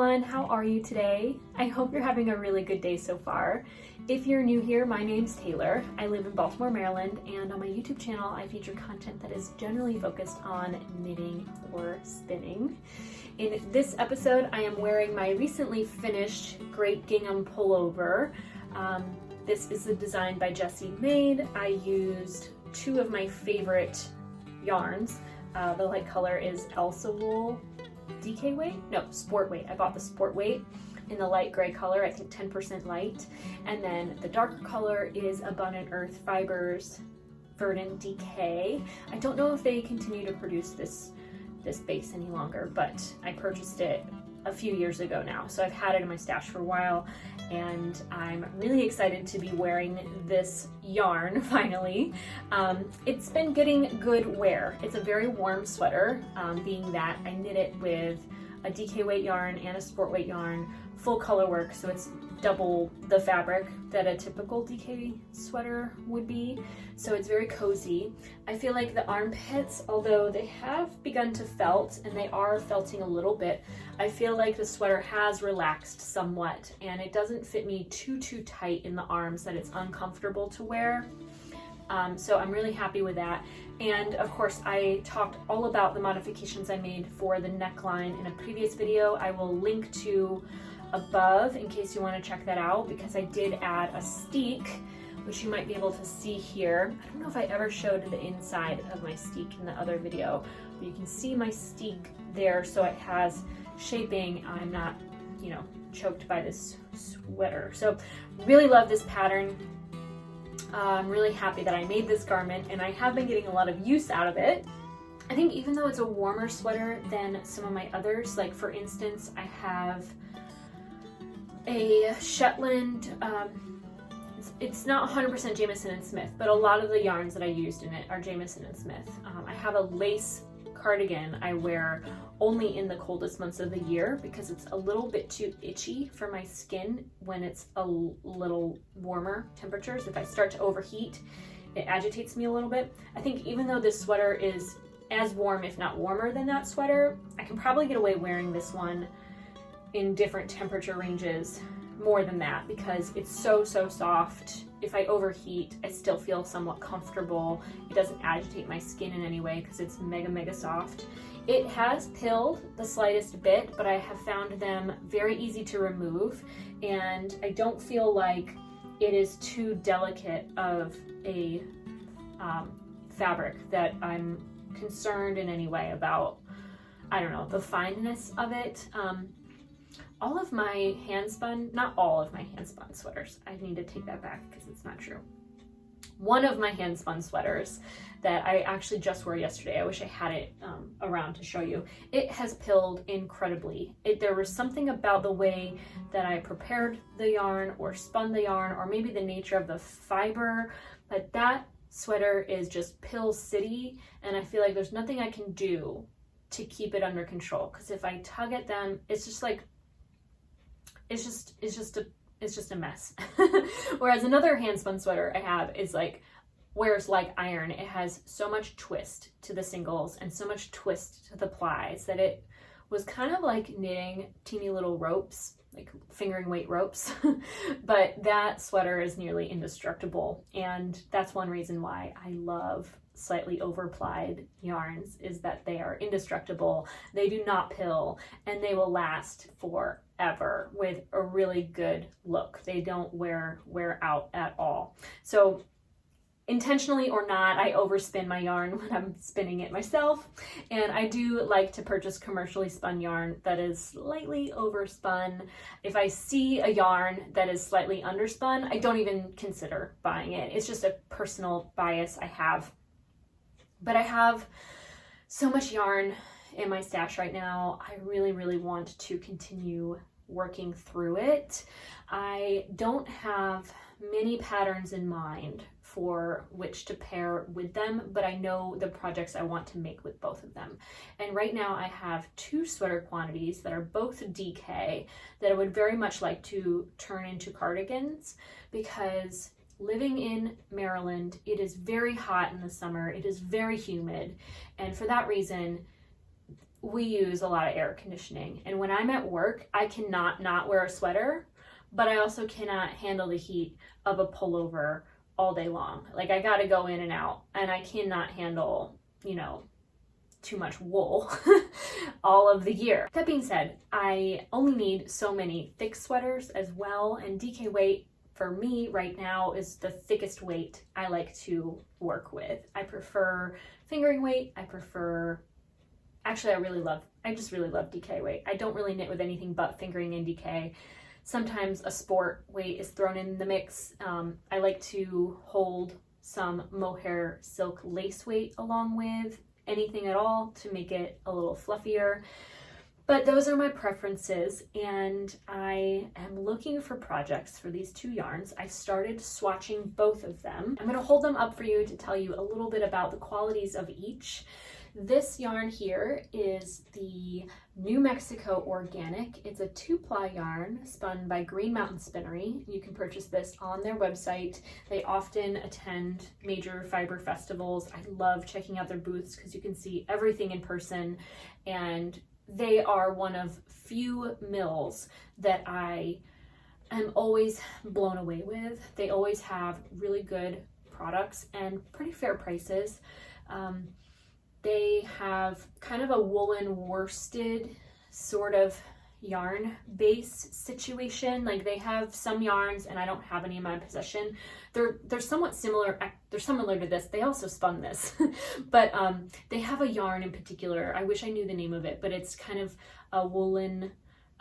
everyone, how are you today? I hope you're having a really good day so far. If you're new here, my name's Taylor. I live in Baltimore, Maryland, and on my YouTube channel I feature content that is generally focused on knitting or spinning. In this episode I am wearing my recently finished Great Gingham pullover. This is a design by Jessie Made. I used two of my favorite yarns. The light color is Elsa wool DK weight? No, sport weight. I bought the sport weight in the light gray color, I think 10% light. And then the darker color is Abundant Earth Fibers Verdant DK. I don't know if they continue to produce this base any longer, but I purchased it a few years ago now. So I've had it in my stash for a while and I'm really excited to be wearing this yarn finally. It's been getting good wear. It's a very warm sweater, being that I knit it with a DK weight yarn and a sport weight yarn, full color work, so it's double the fabric that a typical DK sweater would be. So it's very cozy. I feel like the armpits, although they have begun to felt and they are felting a little bit, I feel like the sweater has relaxed somewhat and it doesn't fit me too tight in the arms that it's uncomfortable to wear. So I'm really happy with that. And of course I talked all about the modifications I made for the neckline in a previous video. I will link to above in case you want to check that out, because I did add a steek, which you might be able to see here. I don't know if I ever showed the inside of my steek in the other video, but you can see my steek there, so it has shaping. I'm not, choked by this sweater. So really love this pattern. I'm really happy that I made this garment and I have been getting a lot of use out of it. I think even though it's a warmer sweater than some of my others, like for instance, I have a Shetland, it's not 100% Jamieson and Smith, but a lot of the yarns that I used in it are Jamieson and Smith. I have a lace cardigan I wear only in the coldest months of the year because it's a little bit too itchy for my skin when it's a little warmer temperatures. If I start to overheat, it agitates me a little bit. I think even though this sweater is as warm, if not warmer than that sweater, I can probably get away wearing this one in different temperature ranges more than that because it's so soft. If I overheat, I still feel somewhat comfortable. It doesn't agitate my skin in any way because it's mega soft. It has pilled the slightest bit, but I have found them very easy to remove, and I don't feel like it is too delicate of a fabric that I'm concerned in any way about, I don't know, the fineness of it. All of my hand spun, not all of my hand spun sweaters, I need to take that back because it's not true. One of my hand spun sweaters that I actually just wore yesterday, I wish I had it around to show you, it has pilled incredibly. There was something about the way that I prepared the yarn or spun the yarn, or maybe the nature of the fiber, but that sweater is just pill city, and I feel like there's nothing I can do to keep it under control, because if I tug at them, it's just like, it's just a mess. Whereas another hand spun sweater I have is like, wears like iron. It has so much twist to the singles and so much twist to the plies that it was kind of like knitting teeny little ropes, like fingering weight ropes. But that sweater is nearly indestructible. And that's one reason why I love slightly overplied yarns, is that they are indestructible, they do not pill, and they will last forever with a really good look. They don't wear out at all. So intentionally or not, I overspin my yarn when I'm spinning it myself, and I do like to purchase commercially spun yarn that is slightly overspun. If I see a yarn that is slightly underspun, I don't even consider buying it. It's just a personal bias I have. But I have so much yarn in my stash right now. I really want to continue working through it. I don't have many patterns in mind for which to pair with them, but I know the projects I want to make with both of them. And right now I have two sweater quantities that are both DK that I would very much like to turn into cardigans, because living in Maryland, it is very hot in the summer, it is very humid, and for that reason, we use a lot of air conditioning, and when I'm at work, I cannot not wear a sweater, but I also cannot handle the heat of a pullover all day long. Like, I gotta go in and out, and I cannot handle, you know, too much wool all of the year. That being said, I only need so many thick sweaters as well, and DK weight for me right now is the thickest weight I like to work with. I prefer fingering weight. Actually, I just really love DK weight. I don't really knit with anything but fingering and DK. Sometimes a sport weight is thrown in the mix. I like to hold some mohair silk lace weight along with anything at all to make it a little fluffier. But those are my preferences, and I am looking for projects for these two yarns. I started swatching both of them. I'm going to hold them up for you to tell you a little bit about the qualities of each. This yarn here is the New Mexico Organic. It's a 2-ply yarn spun by Green Mountain Spinnery. You can purchase this on their website. They often attend major fiber festivals. I love checking out their booths because you can see everything in person, and they are one of few mills that I am always blown away with. They always have really good products and pretty fair prices. They have kind of a woolen worsted sort of yarn base situation. Like, they have some yarns, and I don't have any in my possession. They're somewhat similar. They're similar to this. They also spun this, but they have a yarn in particular. I wish I knew the name of it, but it's kind of a woolen,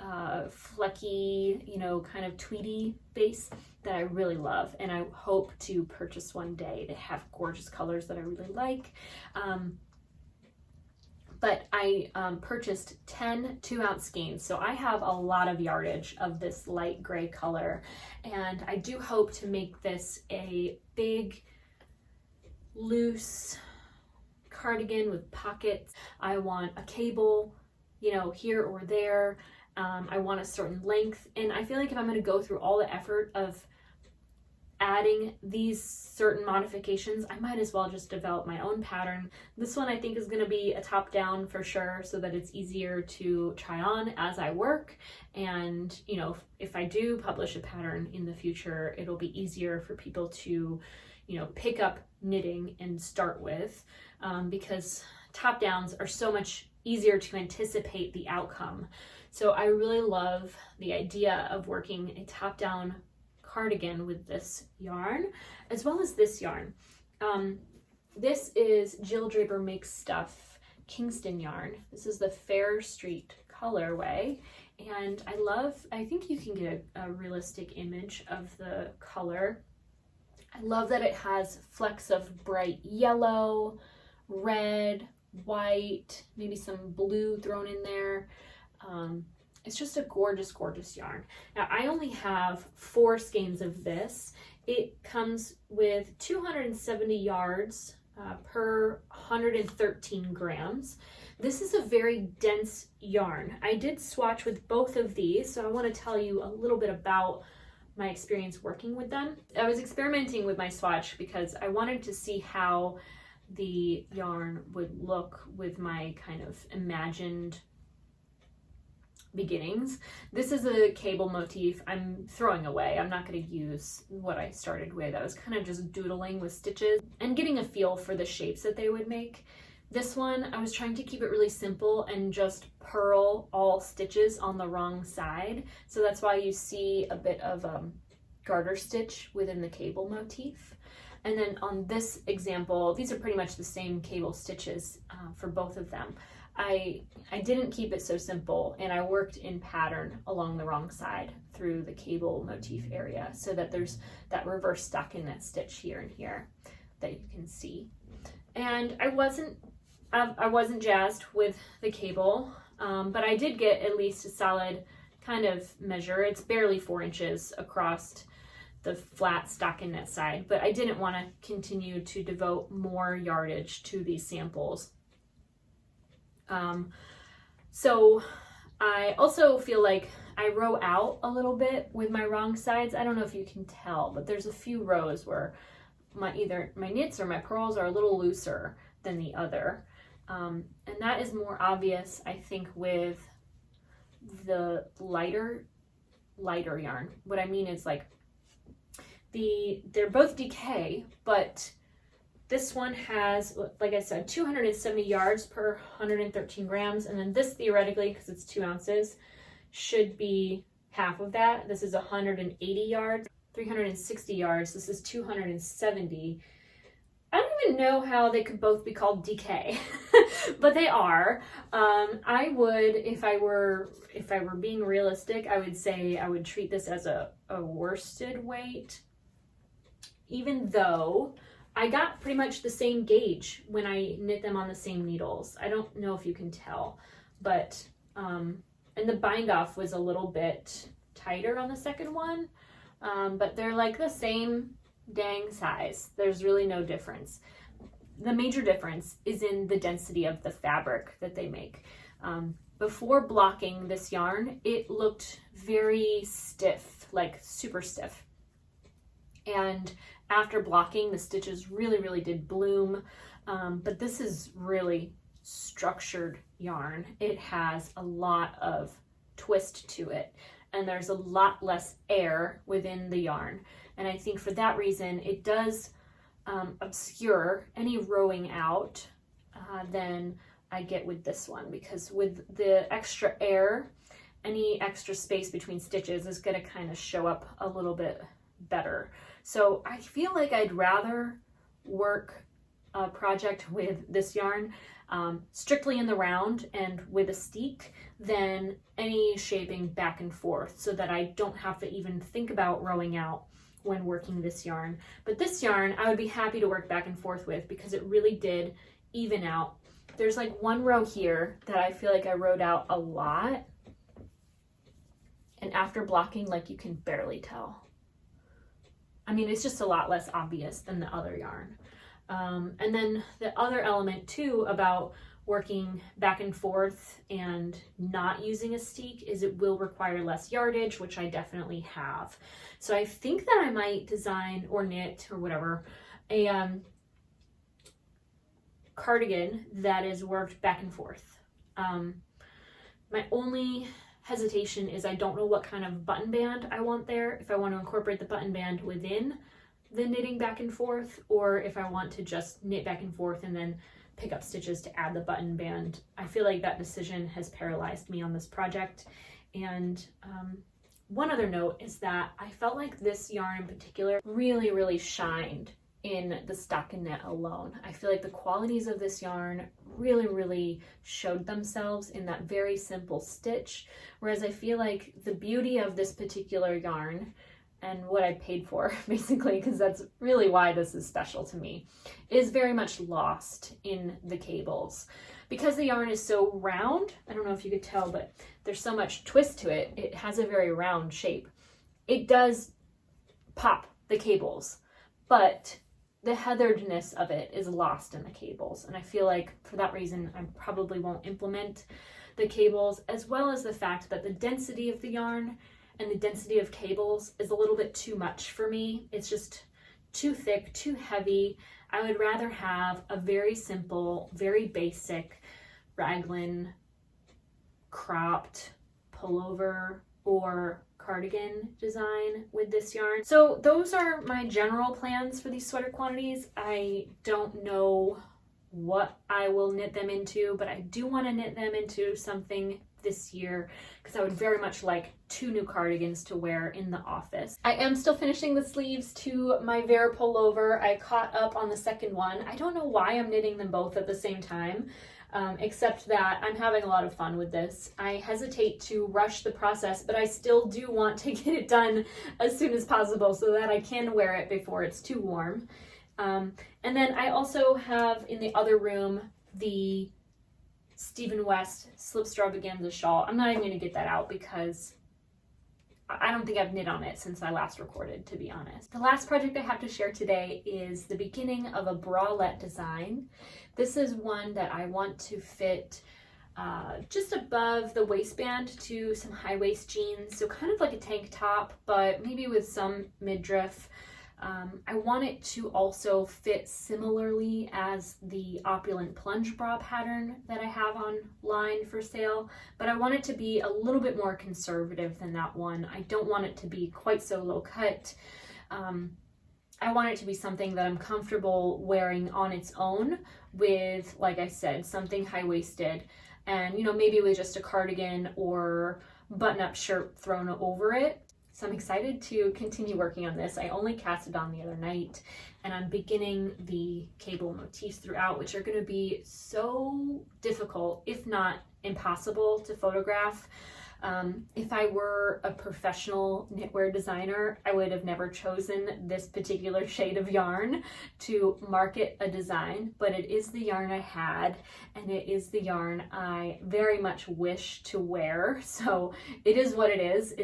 flecky, you know, kind of tweedy base that I really love, and I hope to purchase one day. They have gorgeous colors that I really like. But I purchased 10 2-ounce skeins, so I have a lot of yardage of this light gray color, and I do hope to make this a big, loose cardigan with pockets. I want a cable, you know, here or there. I want a certain length, and I feel like if I'm going to go through all the effort of adding these certain modifications, I might as well just develop my own pattern. This one I think is going to be a top down for sure, so that it's easier to try on as I work. And, you know, if I do publish a pattern in the future, it'll be easier for people to, you know, pick up knitting and start with, because top downs are so much easier to anticipate the outcome. So I really love the idea of working a top down cardigan with this yarn, as well as this yarn. This is Jill Draper Makes Stuff Kingston yarn. This is the Fair Street colorway, and I think you can get a realistic image of the color. I love that it has flecks of bright yellow, red, white, maybe some blue thrown in there. It's just a gorgeous, gorgeous yarn. Now, I only have 4 skeins of this. It comes with 270 yards per 113 grams. This is a very dense yarn. I did swatch with both of these, so I want to tell you a little bit about my experience working with them. I was experimenting with my swatch because I wanted to see how the yarn would look with my kind of imagined beginnings. This is a cable motif I'm throwing away. I'm not going to use what I started with. I was kind of just doodling with stitches and getting a feel for the shapes that they would make. This one, I was trying to keep it really simple and just purl all stitches on the wrong side. So that's why you see a bit of garter stitch within the cable motif. And then on this example, these are pretty much the same cable stitches for both of them. I didn't keep it so simple, and I worked in pattern along the wrong side through the cable motif area, so that there's that reverse stockinette stitch here and here that you can see. And I wasn't jazzed with the cable, but I did get at least a solid kind of measure. It's barely 4 inches across the flat stockinette side, but I didn't want to continue to devote more yardage to these samples. So I also feel like I row out a little bit with my wrong sides. I don't know if you can tell, but there's a few rows where either my knits or my purls are a little looser than the other. And that is more obvious, I think, with the lighter yarn. What I mean is like they're both DK, but this one has, like I said, 270 yards per 113 grams. And then this theoretically, because it's 2 ounces, should be half of that. This is 180 yards, 360 yards. This is 270. I don't even know how they could both be called DK, but they are. I would, if I were being realistic, I would say I would treat this as a worsted weight, even though I got pretty much the same gauge when I knit them on the same needles. I don't know if you can tell, but, and the bind off was a little bit tighter on the second one, but they're like the same dang size. There's really no difference. The major difference is in the density of the fabric that they make. Before blocking this yarn, it looked very stiff, like super stiff. And after blocking, the stitches really did bloom. But this is really structured yarn. It has a lot of twist to it, and there's a lot less air within the yarn. And I think for that reason, it does obscure any rowing out than I get with this one, because with the extra air, any extra space between stitches is going to kind of show up a little bit better. So I feel like I'd rather work a project with this yarn strictly in the round and with a steek than any shaping back and forth, so that I don't have to even think about rowing out when working this yarn. But this yarn I would be happy to work back and forth with, because it really did even out. There's like one row here that I feel like I rowed out a lot, and after blocking, like, you can barely tell. I mean, it's just a lot less obvious than the other yarn. And then the other element too about working back and forth and not using a steek is it will require less yardage, which I definitely have. So I think that I might design or knit or whatever a cardigan that is worked back and forth. My only hesitation is I don't know what kind of button band I want there, if I want to incorporate the button band within the knitting back and forth, or if I want to just knit back and forth and then pick up stitches to add the button band. I feel like that decision has paralyzed me on this project. And one other note is that I felt like this yarn in particular really shined in the stockinette alone. I feel like the qualities of this yarn really showed themselves in that very simple stitch, whereas I feel like the beauty of this particular yarn and what I paid for, basically, because that's really why this is special to me, is very much lost in the cables. Because the yarn is so round, I don't know if you could tell, but there's so much twist to it, it has a very round shape. It does pop the cables, but the heatheredness of it is lost in the cables. And I feel like for that reason, I probably won't implement the cables, as well as the fact that the density of the yarn and the density of cables is a little bit too much for me. It's just too thick, too heavy. I would rather have a very simple, very basic raglan cropped pullover or cardigan design with this yarn. So those are my general plans for these sweater quantities. I don't know what I will knit them into, but I do want to knit them into something this year because I would very much like 2 new cardigans to wear in the office. I am still finishing the sleeves to my Vair pullover. I caught up on the second one. I don't know why I'm knitting them both at the same time, except that I'm having a lot of fun with this. I hesitate to rush the process, but I still do want to get it done as soon as possible so that I can wear it before it's too warm. And then I also have in the other room the Stephen West slip extravaganza shawl. I'm not even going to get that out because I don't think I've knit on it since I last recorded, to be honest. The last project I have to share today is the beginning of a bralette design. This is one that I want to fit just above the waistband to some high waist jeans, so kind of like a tank top, but maybe with some midriff. I want it to also fit similarly as the opulent plunge bra pattern that I have online for sale, but I want it to be a little bit more conservative than that one. I don't want it to be quite so low cut. I want it to be something that I'm comfortable wearing on its own with, like I said, something high-waisted and, you know, maybe with just a cardigan or button-up shirt thrown over it. So I'm excited to continue working on this. I only cast it on the other night, and I'm beginning the cable motifs throughout, which are going to be so difficult, if not impossible, to photograph. If I were a professional knitwear designer, I would have never chosen this particular shade of yarn to market a design, but it is the yarn I had, and it is the yarn I very much wish to wear. So it is what it is.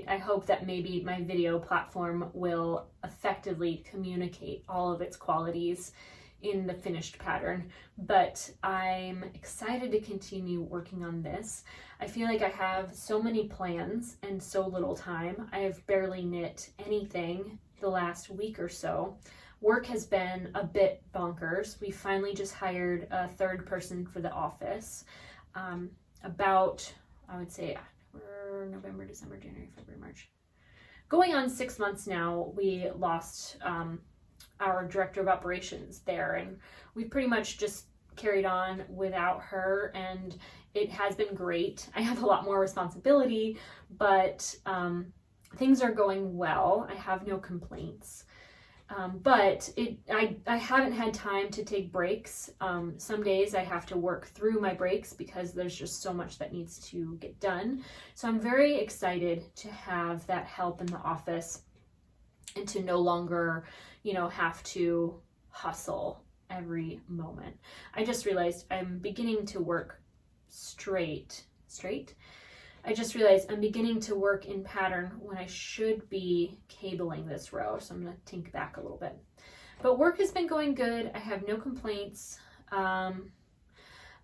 I hope that maybe my video platform will effectively communicate all of its qualities in the finished pattern, but I'm excited to continue working on this. I feel like I have so many plans and so little time. I have barely knit anything the last week or so. Work has been a bit bonkers. We finally just hired a third person for the office. About, I would say, November, December, January, February, March. Going on 6 months now, we lost our director of operations there, and we've pretty much just carried on without her, and it has been great. I have a lot more responsibility, but things are going well. I have no complaints. But I haven't had time to take breaks. Some days I have to work through my breaks because there's just so much that needs to get done. So I'm very excited to have that help in the office and to no longer, you know, have to hustle every moment. I just realized I'm beginning to work straight. I just realized I'm beginning to work in pattern when I should be cabling this row. So I'm going to tink back a little bit. But work has been going good. I have no complaints. I'm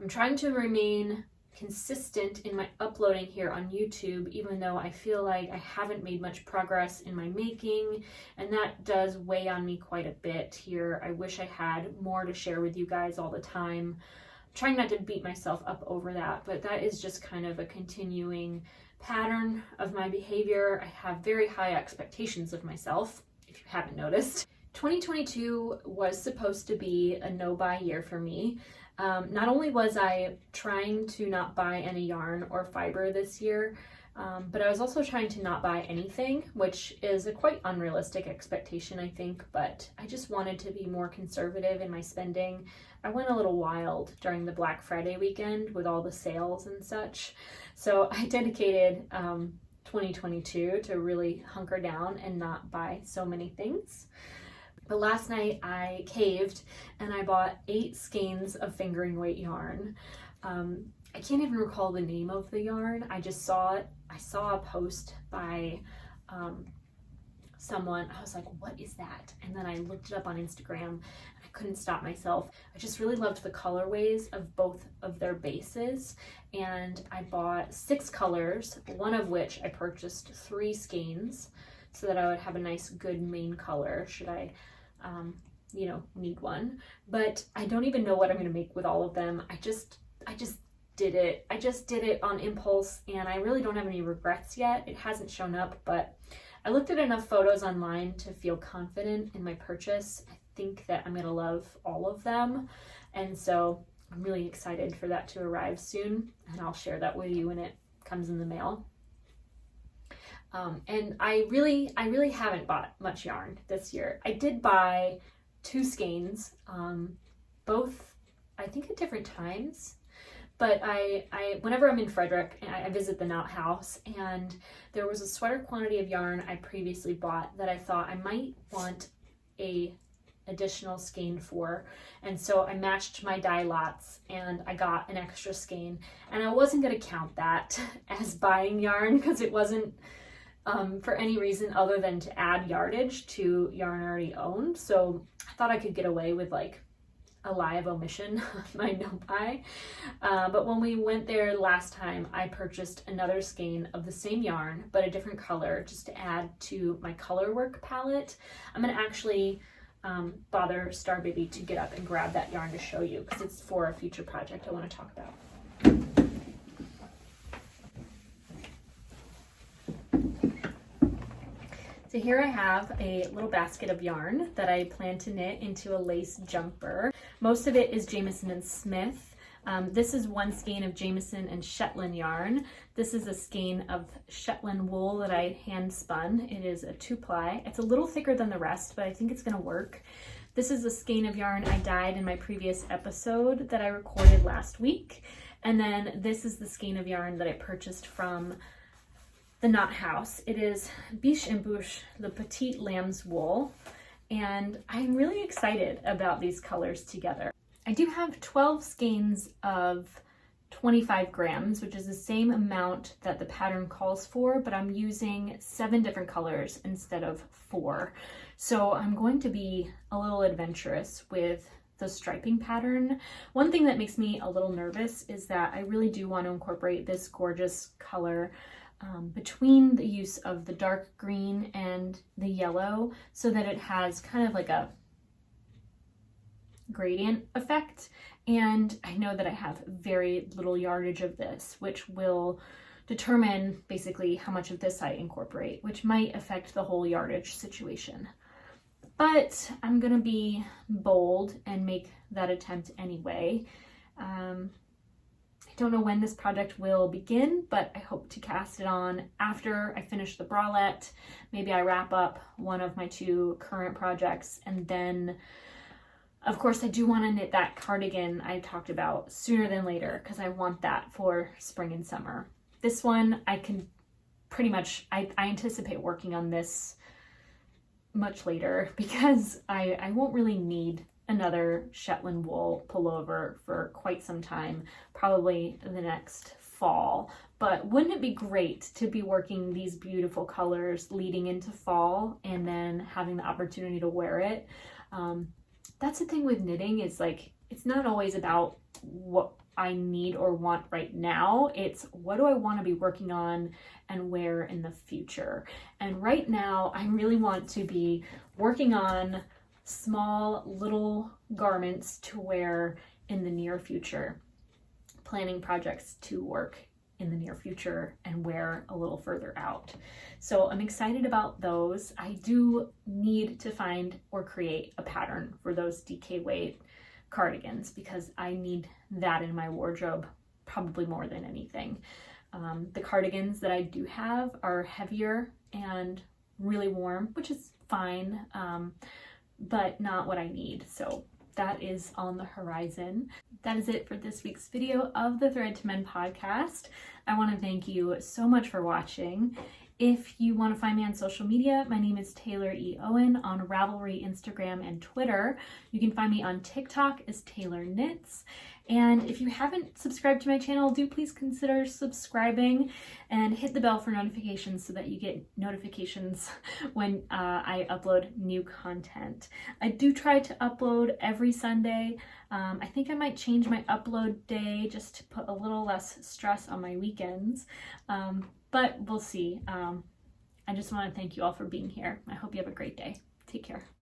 trying to remain consistent in my uploading here on YouTube, even though I feel like I haven't made much progress in my making, and that does weigh on me quite a bit here. I wish I had more to share with you guys all the time. I'm trying not to beat myself up over that, but that is just kind of a continuing pattern of my behavior. I have very high expectations of myself, if you haven't noticed. 2022 was supposed to be a no-buy year for me. Not only was I trying to not buy any yarn or fiber this year, but I was also trying to not buy anything, which is a quite unrealistic expectation, I think, but I just wanted to be more conservative in my spending. I went a little wild during the Black Friday weekend with all the sales and such, so I dedicated 2022 to really hunker down and not buy so many things. But last night I caved and I bought 8 skeins of fingering weight yarn. I can't even recall the name of the yarn. I just saw it. I saw a post by someone. I was like, what is that? And then I looked it up on Instagram and I couldn't stop myself. I just really loved the colorways of both of their bases. And I bought 6 colors, one of which I purchased 3 skeins so that I would have a nice good main color should I you know, need one. But I don't even know what I'm going to make with all of them. I just did it. I just did it on impulse, and I really don't have any regrets yet. It hasn't shown up, but I looked at enough photos online to feel confident in my purchase. I think that I'm going to love all of them, and so I'm really excited for that to arrive soon, and I'll share that with you when it comes in the mail. And I really haven't bought much yarn this year. I did buy 2 skeins, both I think at different times, but I whenever I'm in Frederick, I visit the Knot House, and there was a sweater quantity of yarn I previously bought that I thought I might want a additional skein for, and so I matched my dye lots and I got an extra skein, and I wasn't going to count that as buying yarn because it wasn't for any reason other than to add yardage to yarn I already owned. So I thought I could get away with like a lie of omission on my note buy. But when we went there last time, I purchased another skein of the same yarn, but a different color, just to add to my color work palette. I'm gonna actually bother Star Baby to get up and grab that yarn to show you, because it's for a future project I want to talk about. So here I have a little basket of yarn that I plan to knit into a lace jumper. Most of it is Jamieson and Smith. This is one skein of Jamieson and Shetland yarn. This is a skein of Shetland wool that I hand spun. It is a 2-ply. It's a little thicker than the rest, but I think it's gonna work. This is a skein of yarn I dyed in my previous episode that I recorded last week. And then this is the skein of yarn that I purchased from the Knot House. It is Biche and Bouche Le Petit Lamb's wool, and I'm really excited about these colors together. I do have 12 skeins of 25 grams, which is the same amount that the pattern calls for, but I'm using 7 different colors instead of 4. So I'm going to be a little adventurous with the striping pattern. One thing that makes me a little nervous is that I really do want to incorporate this gorgeous color between the use of the dark green and the yellow, so that it has kind of like a gradient effect. And I know that I have very little yardage of this, which will determine basically how much of this I incorporate, which might affect the whole yardage situation. But I'm gonna be bold and make that attempt anyway. I don't know when this project will begin, but I hope to cast it on after I finish the bralette. Maybe I wrap up one of my 2 current projects, and then of course I do want to knit that cardigan I talked about sooner than later, because I want that for spring and summer. This one I can pretty much, I anticipate working on this much later, because I won't really need another Shetland wool pullover for quite some time, probably the next fall. But wouldn't it be great to be working these beautiful colors leading into fall and then having the opportunity to wear it? That's the thing with knitting, is like, it's not always about what I need or want right now. It's what do I want to be working on and wear in the future. And right now I really want to be working on small little garments to wear in the near future, planning projects to work in the near future and wear a little further out. So I'm excited about those. I do need to find or create a pattern for those DK weight cardigans, because I need that in my wardrobe probably more than anything. The cardigans that I do have are heavier and really warm, which is fine, but not what I need. So that is on the horizon. That is it for this week's video of the Thread to Mend podcast. I want to thank you so much for watching. If you want to find me on social media, my name is Taylor E. Owen on Ravelry, Instagram, and Twitter. You can find me on TikTok as Taylor Knits. And if you haven't subscribed to my channel, do please consider subscribing and hit the bell for notifications so that you get notifications when I upload new content. I do try to upload every Sunday. I think I might change my upload day just to put a little less stress on my weekends, but we'll see. I just want to thank you all for being here. I hope you have a great day. Take care.